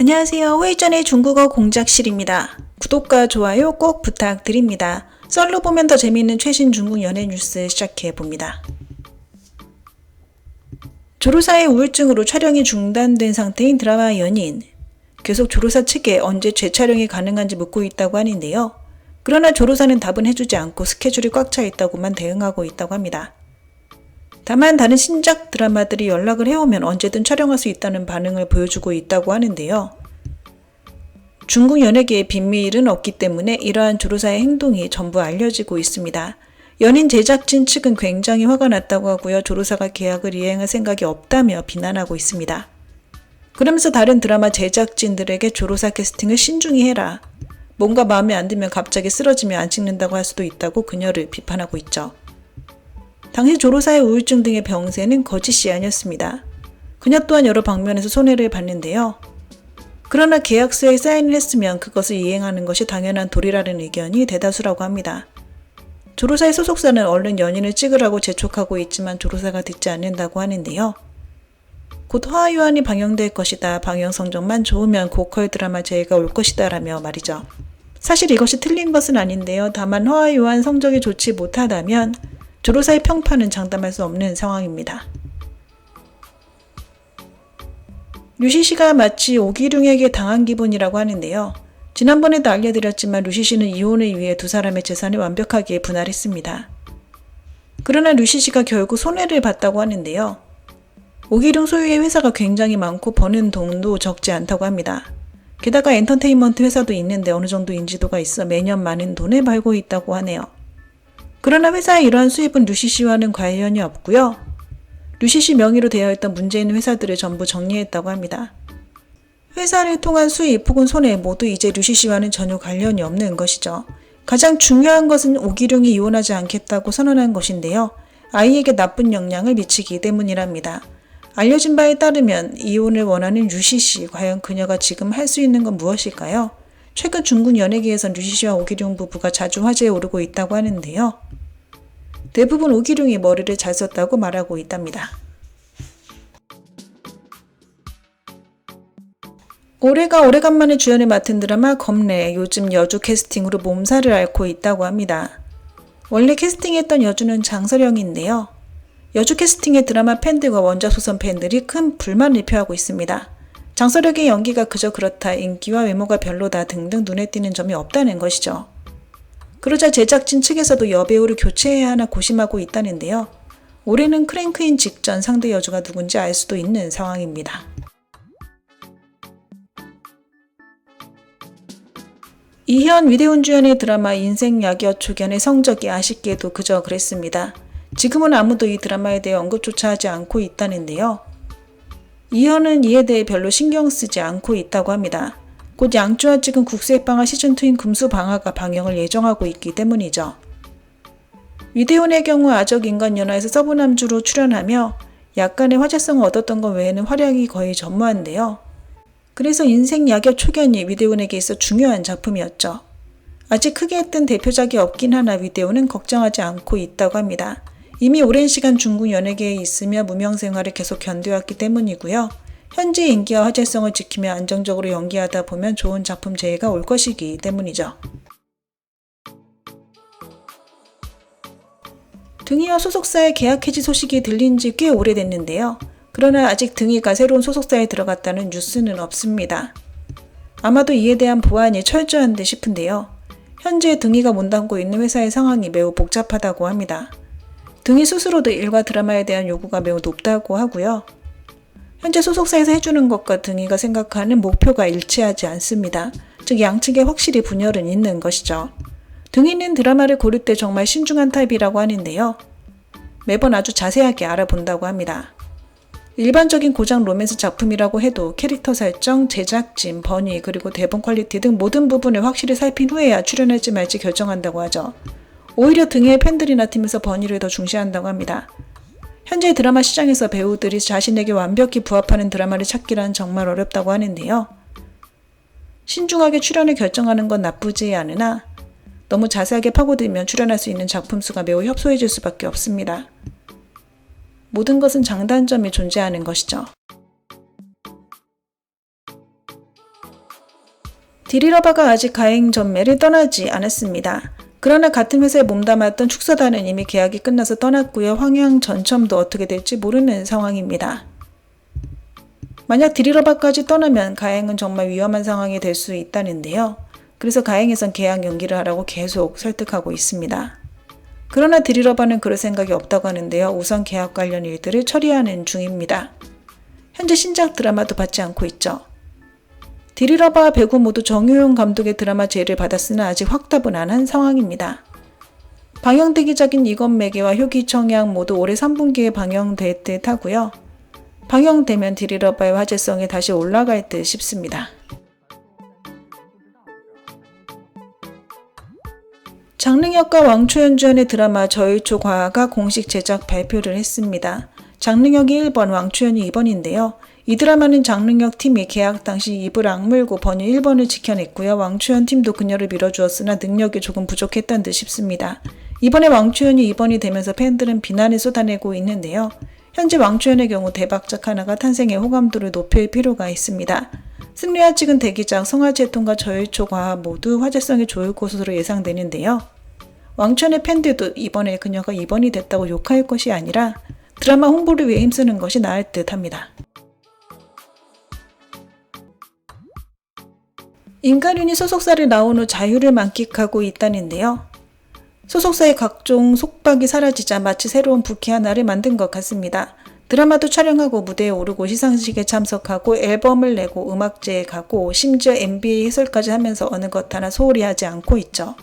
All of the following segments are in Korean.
안녕하세요. 회전의 중국어 공작실입니다. 구독과 좋아요 꼭 부탁드립니다. 썰로 보면 더 재미있는 최신 중국 연예 뉴스 시작해봅니다. 조로사의 우울증으로 촬영이 중단된 상태인 드라마 연인. 계속 조로사 측에 언제 재촬영이 가능한지 묻고 있다고 하는데요. 그러나 조로사는 답은 해주지 않고 스케줄이 꽉 차 있다고만 대응하고 있다고 합니다. 다만 다른 신작 드라마들이 연락을 해오면 언제든 촬영할 수 있다는 반응을 보여주고 있다고 하는데요. 중국 연예계에 비밀은 없기 때문에 이러한 조로사의 행동이 전부 알려지고 있습니다. 연인 제작진 측은 굉장히 화가 났다고 하고요. 조로사가 계약을 이행할 생각이 없다며 비난하고 있습니다. 그러면서 다른 드라마 제작진들에게 조로사 캐스팅을 신중히 해라. 뭔가 마음에 안 들면 갑자기 쓰러지면 안 찍는다고 할 수도 있다고 그녀를 비판하고 있죠. 당시 조로사의 우울증 등의 병세는 거짓이 아니었습니다. 그녀 또한 여러 방면에서 손해를 봤는데요. 그러나 계약서에 사인을 했으면 그것을 이행하는 것이 당연한 도리라는 의견이 대다수라고 합니다. 조로사의 소속사는 얼른 연인을 찍으라고 재촉하고 있지만 조로사가 듣지 않는다고 하는데요. 곧 화하유한이 방영될 것이다. 방영 성적만 좋으면 고퀄 드라마 재해가 올 것이다 라며 말이죠. 사실 이것이 틀린 것은 아닌데요. 다만 화하유한 성적이 좋지 못하다면 조로사의 평판은 장담할 수 없는 상황입니다. 류시씨가 마치 오기룡에게 당한 기분이라고 하는데요. 지난번에도 알려드렸지만 류시씨는 이혼을 위해 두 사람의 재산을 완벽하게 분할했습니다. 그러나 류시씨가 결국 손해를 봤다고 하는데요. 오기룡 소유의 회사가 굉장히 많고 버는 돈도 적지 않다고 합니다. 게다가 엔터테인먼트 회사도 있는데 어느 정도 인지도가 있어 매년 많은 돈을 벌고 있다고 하네요. 그러나 회사의 이러한 수입은 류시씨와는 관련이 없고요. 류시씨 명의로 되어 있던 문제 있는 회사들을 전부 정리했다고 합니다. 회사를 통한 수입 혹은 손해 모두 이제 류시씨와는 전혀 관련이 없는 것이죠. 가장 중요한 것은 오기룡이 이혼하지 않겠다고 선언한 것인데요. 아이에게 나쁜 영향을 미치기 때문이랍니다. 알려진 바에 따르면 이혼을 원하는 류시씨, 과연 그녀가 지금 할 수 있는 건 무엇일까요? 최근 중국 연예계에선 류시씨와 오기룡 부부가 자주 화제에 오르고 있다고 하는데요. 대부분 오기룡이 머리를 잘 썼다고 말하고 있답니다. 올해가 오래간만에 주연을 맡은 드라마 검래, 요즘 여주 캐스팅으로 몸살을 앓고 있다고 합니다. 원래 캐스팅했던 여주는 장서령인데요. 여주 캐스팅의 드라마 팬들과 원작 소설 팬들이 큰 불만을 표하고 있습니다. 장서령의 연기가 그저 그렇다, 인기와 외모가 별로다 등등 눈에 띄는 점이 없다는 것이죠. 그러자 제작진 측에서도 여배우를 교체해야 하나 고심하고 있다는데요. 올해는 크랭크인 직전 상대 여주가 누군지 알 수도 있는 상황입니다. 이현 위대훈 주연의 드라마 인생야기어 초견의 성적이 아쉽게도 그저 그랬습니다. 지금은 아무도 이 드라마에 대해 언급조차 하지 않고 있다는데요. 이현은 이에 대해 별로 신경 쓰지 않고 있다고 합니다. 곧 양주와 찍은 국세방화 시즌2인 금수방화가 방영을 예정하고 있기 때문이죠. 위대훈의 경우 아적인간연화에서 서브남주로 출연하며 약간의 화제성을 얻었던 것 외에는 활약이 거의 전무한데요. 그래서 인생야기어 초견이 위대훈에게 있어 중요한 작품이었죠. 아직 크게 했던 대표작이 없긴 하나 위대훈은 걱정하지 않고 있다고 합니다. 이미 오랜 시간 중국 연예계에 있으며 무명 생활을 계속 견뎌왔기 때문이고요. 현재 인기와 화제성을 지키며 안정적으로 연기하다 보면 좋은 작품 재해가 올 것이기 때문이죠. 등이와 소속사의 계약 해지 소식이 들린 지 꽤 오래됐는데요. 그러나 아직 등이가 새로운 소속사에 들어갔다는 뉴스는 없습니다. 아마도 이에 대한 보완이 철저한 듯 싶은데요. 현재 등이가 몸담고 있는 회사의 상황이 매우 복잡하다고 합니다. 등이 스스로도 일과 드라마에 대한 요구가 매우 높다고 하고요. 현재 소속사에서 해주는 것과 등이가 생각하는 목표가 일치하지 않습니다. 즉 양측에 확실히 분열은 있는 것이죠. 등이는 드라마를 고를 때 정말 신중한 타입이라고 하는데요. 매번 아주 자세하게 알아본다고 합니다. 일반적인 고장 로맨스 작품이라고 해도 캐릭터 설정, 제작진, 번위, 그리고 대본 퀄리티 등 모든 부분을 확실히 살핀 후에야 출연할지 말지 결정한다고 하죠. 오히려 등의 팬들이나 팀에서 번위를 더 중시한다고 합니다. 현재 드라마 시장에서 배우들이 자신에게 완벽히 부합하는 드라마를 찾기란 정말 어렵다고 하는데요. 신중하게 출연을 결정하는 건 나쁘지 않으나 너무 자세하게 파고들면 출연할 수 있는 작품 수가 매우 협소해질 수밖에 없습니다. 모든 것은 장단점이 존재하는 것이죠. 디리러바가 아직 가행 전매를 떠나지 않았습니다. 그러나 같은 회사에 몸담았던 축사단은 이미 계약이 끝나서 떠났고요. 황양 전첨도 어떻게 될지 모르는 상황입니다. 만약 디리러바까지 떠나면 가행은 정말 위험한 상황이 될 수 있다는데요. 그래서 가행에선 계약 연기를 하라고 계속 설득하고 있습니다. 그러나 디리러바는 그럴 생각이 없다고 하는데요. 우선 계약 관련 일들을 처리하는 중입니다. 현재 신작 드라마도 받지 않고 있죠. 디리러바와 배구 모두 정효용 감독의 드라마 제의를 받았으나 아직 확답은 안 한 상황입니다. 방영 대기작인 이건매개와 효기청약 모두 올해 3분기에 방영될 듯 하고요. 방영되면 디리러바의 화제성이 다시 올라갈 듯 싶습니다. 장릉혁과 왕초연 주연의 드라마 저일초 과가 공식 제작 발표를 했습니다. 장릉혁이 1번, 왕초연이 2번인데요. 이 드라마는 장릉혁 팀이 계약 당시 입을 악물고 번역 1번을 지켜냈고요. 왕초연 팀도 그녀를 밀어주었으나 능력이 조금 부족했던 듯 싶습니다. 이번에 왕초연이 2번이 되면서 팬들은 비난을 쏟아내고 있는데요. 현재 왕초연의 경우 대박작 하나가 탄생해 호감도를 높일 필요가 있습니다. 승리와 찍은 대기작 성화재통과 저일초 과학 모두 화제성이 좋을 것으로 예상되는데요. 왕초연의 팬들도 이번에 그녀가 2번이 됐다고 욕할 것이 아니라 드라마 홍보를 위해 힘쓰는 것이 나을 듯 합니다. 임가륜이 소속사를 나온 후 자유를 만끽하고 있다는데요. 소속사의 각종 속박이 사라지자 마치 새로운 부캐 하나를 만든 것 같습니다. 드라마도 촬영하고 무대에 오르고 시상식에 참석하고 앨범을 내고 음악제에 가고 심지어 NBA 해설까지 하면서 어느 것 하나 소홀히 하지 않고 있죠.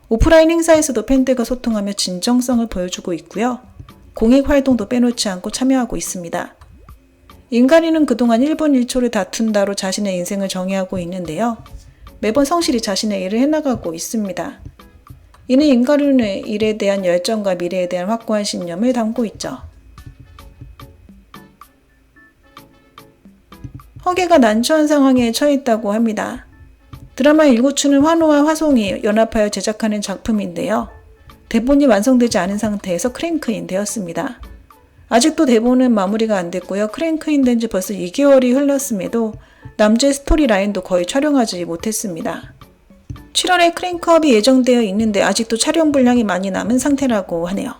오프라인 행사에서도 팬들과 소통하며 진정성을 보여주고 있고요. 공익 활동도 빼놓지 않고 참여하고 있습니다. 임가륜은 그동안 1분 1초를 다툰다로 자신의 인생을 정의하고 있는데요. 매번 성실히 자신의 일을 해나가고 있습니다. 이는 임가륜의 일에 대한 열정과 미래에 대한 확고한 신념을 담고 있죠. 허계가 난처한 상황에 처했다고 합니다. 드라마 일구추는 환호와 화송이 연합하여 제작하는 작품인데요. 대본이 완성되지 않은 상태에서 크랭크인 되었습니다. 아직도 대본은 마무리가 안 됐고요. 크랭크인 된 지 벌써 2개월이 흘렀음에도 남주의 스토리 라인도 거의 촬영하지 못했습니다. 7월에 크랭크업이 예정되어 있는데 아직도 촬영 분량이 많이 남은 상태라고 하네요.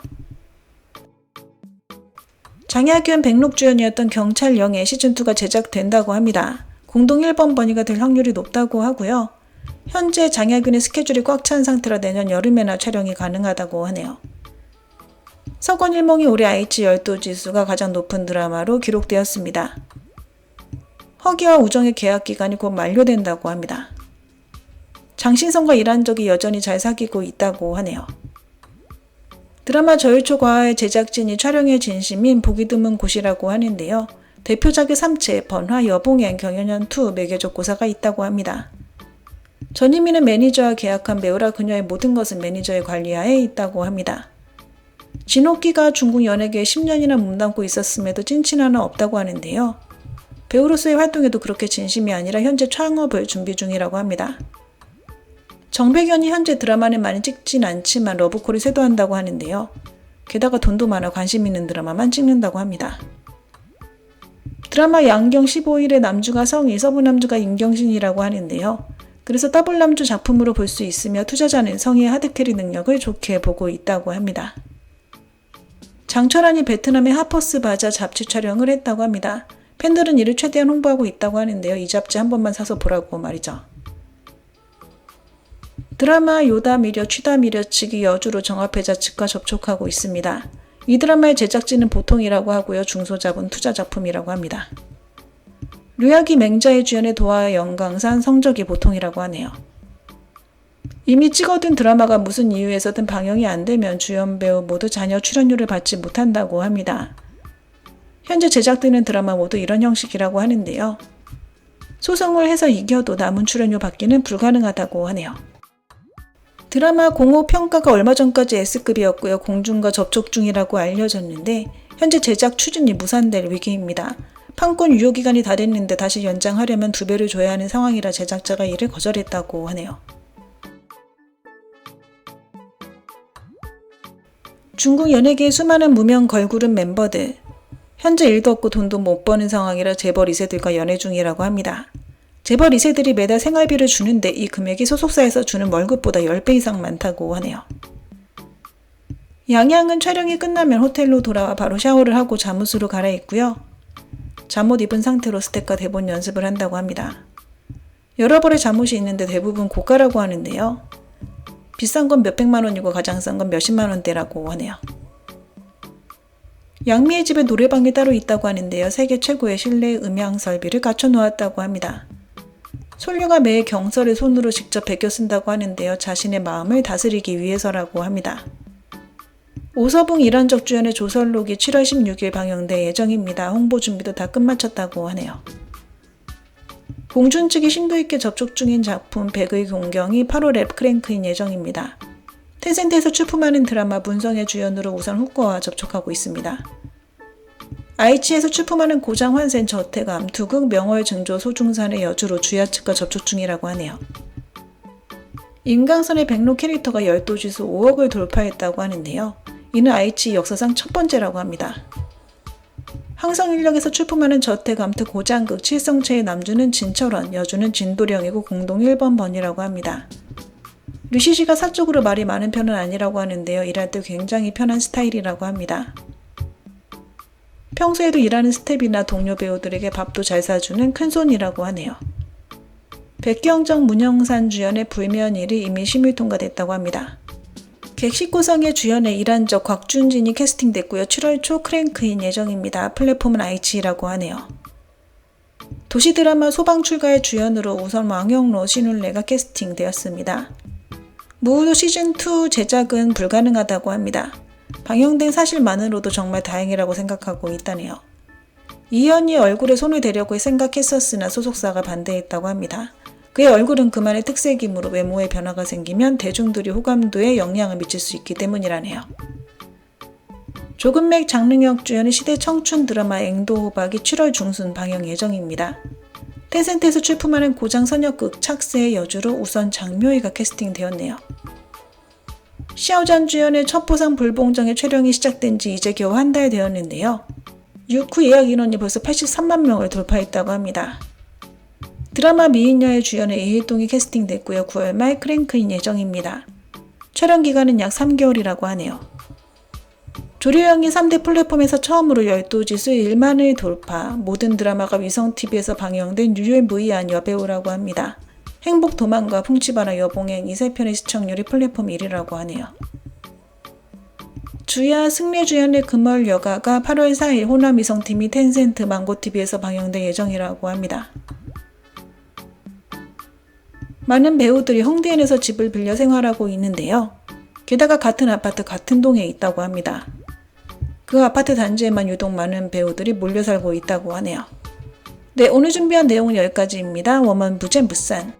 장약윤 백록 주연이었던 경찰 영예 시즌2가 제작된다고 합니다. 공동 1번 번이가 될 확률이 높다고 하고요. 현재 장약윤의 스케줄이 꽉 찬 상태라 내년 여름에나 촬영이 가능하다고 하네요. 서건일몽이 올해 IH 열도지수가 가장 높은 드라마로 기록되었습니다. 허기와 우정의 계약 기간이 곧 만료된다고 합니다. 장신성과 일한 적이 여전히 잘 사귀고 있다고 하네요. 드라마 저일초 과의 제작진이 촬영에 진심인 보기 드문 곳이라고 하는데요. 대표작의 삼체, 번화, 여봉행, 경연연2, 매개적 고사가 있다고 합니다. 전희미는 매니저와 계약한 배우라 그녀의 모든 것은 매니저의 관리하에 있다고 합니다. 진옥기가 중국 연예계에 10년이나 몸담고 있었음에도 찐친 하나 없다고 하는데요. 배우로서의 활동에도 그렇게 진심이 아니라 현재 창업을 준비 중이라고 합니다. 정백연이 현재 드라마는 많이 찍진 않지만 러브콜을 쇄도한다고 하는데요. 게다가 돈도 많아 관심 있는 드라마만 찍는다고 합니다. 드라마 양경 15일의 남주가 성희, 서부남주가 임경신이라고 하는데요. 그래서 더블 남주 작품으로 볼 수 있으며 투자자는 성희의 하드캐리 능력을 좋게 보고 있다고 합니다. 장철환이 베트남의 하퍼스 바자 잡지 촬영을 했다고 합니다. 팬들은 이를 최대한 홍보하고 있다고 하는데요. 이 잡지 한 번만 사서 보라고 말이죠. 드라마 요다 미려 취다 미려 측이 여주로 정합회자 측과 접촉하고 있습니다. 이 드라마의 제작진은 보통이라고 하고요. 중소자본 투자 작품이라고 합니다. 류야기 맹자의 주연의 도하의 영광산 성적이 보통이라고 하네요. 이미 찍어둔 드라마가 무슨 이유에서든 방영이 안 되면 주연 배우 모두 자녀 출연료를 받지 못한다고 합니다. 현재 제작되는 드라마 모두 이런 형식이라고 하는데요. 소송을 해서 이겨도 남은 출연료 받기는 불가능하다고 하네요. 드라마 공호 평가가 얼마 전까지 S급이었고요. 공중과 접촉 중이라고 알려졌는데 현재 제작 추진이 무산될 위기입니다. 판권 유효기간이 다 됐는데 다시 연장하려면 2배를 줘야 하는 상황이라 제작자가 이를 거절했다고 하네요. 중국 연예계의 수많은 무명 걸그룹 멤버들 현재 일도 없고 돈도 못 버는 상황이라 재벌 2세들과 연애 중이라고 합니다. 재벌 2세들이 매달 생활비를 주는데 이 금액이 소속사에서 주는 월급보다 10배 이상 많다고 하네요. 양양은 촬영이 끝나면 호텔로 돌아와 바로 샤워를 하고 잠옷으로 갈아입고요. 잠옷 입은 상태로 스텝과 대본 연습을 한다고 합니다. 여러 벌의 잠옷이 있는데 대부분 고가라고 하는데요. 비싼 건 몇백만 원이고 가장 싼 건 몇십만 원대라고 하네요. 양미의 집에 노래방이 따로 있다고 하는데요. 세계 최고의 실내 음향 설비를 갖춰 놓았다고 합니다. 솔류가 매일 경서를 손으로 직접 베껴 쓴다고 하는데요. 자신의 마음을 다스리기 위해서라고 합니다. 오서붕 이란적 주연의 조설록이 7월 16일 방영될 예정입니다. 홍보 준비도 다 끝마쳤다고 하네요. 봉준 측이 심도 있게 접촉 중인 작품 백의 공경이 8월에 크랭크인 예정입니다. 텐센트에서 출품하는 드라마 문성의 주연으로 우선 후과와 접촉하고 있습니다. ai치에서 출품하는 고장 환센 저태감 두극 명월 증조 소중산의 여주로 주야 측과 접촉 중이라고 하네요. 임강선의 백로 캐릭터가 열도지수 5억을 돌파했다고 하는데요. 이는 ai치 역사상 첫 번째라고 합니다. 항성인력에서 출품하는 저태감투 고장극 칠성체의 남주는 진철원, 여주는 진도령이고 공동 1번 번이라고 합니다. 류시시가 사적으로 말이 많은 편은 아니라고 하는데요. 일할 때 굉장히 편한 스타일이라고 합니다. 평소에도 일하는 스텝이나 동료 배우들에게 밥도 잘 사주는 큰손이라고 하네요. 백경정, 문영산 주연의 불면일이 이미 심의 통과됐다고 합니다. 객식고성의 주연에 일한 적 곽준진이 캐스팅됐고요. 7월 초 크랭크인 예정입니다. 플랫폼은 ai치라고 하네요. 도시드라마 소방출가의 주연으로 우선 왕영로, 신울레가 캐스팅되었습니다. 무후도 시즌2 제작은 불가능하다고 합니다. 방영된 사실만으로도 정말 다행이라고 생각하고 있다네요. 이현이 얼굴에 손을 대려고 생각했었으나 소속사가 반대했다고 합니다. 그의 얼굴은 그만의 특색이므로 외모에 변화가 생기면 대중들이 호감도에 영향을 미칠 수 있기 때문이라네요. 조금맥 장릉혁 주연의 시대 청춘 드라마 앵도호박이 7월 중순 방영 예정입니다. 텐센트에서 출품하는 고장 선역극 착세의 여주로 우선 장묘희가 캐스팅되었네요. 샤오잔 주연의 첫 보상 불봉정의 촬영이 시작된 지 이제 겨우 한 달 되었는데요. 6후 예약 인원이 벌써 83만 명을 돌파했다고 합니다. 드라마 미인녀의 주연의 이일동이 캐스팅됐고요. 9월 말 크랭크인 예정입니다. 촬영 기간은 약 3개월이라고 하네요. 조류영이 3대 플랫폼에서 처음으로 열도지수 1만을 돌파, 모든 드라마가 위성TV에서 방영된 유일무이한 여배우라고 합니다. 행복 도망과 풍치바라 여봉행 이 세 편의 시청률이 플랫폼 1위라고 하네요. 주야 승리 주연의 금월 여가가 8월 4일 호남 위성TV 텐센트 망고TV에서 방영될 예정이라고 합니다. 많은 배우들이 홍대엔에서 집을 빌려 생활하고 있는데요. 게다가 같은 아파트 같은 동에 있다고 합니다. 그 아파트 단지에만 유독 많은 배우들이 몰려 살고 있다고 하네요. 네, 오늘 준비한 내용은 여기까지입니다. 워먼 부젠 부산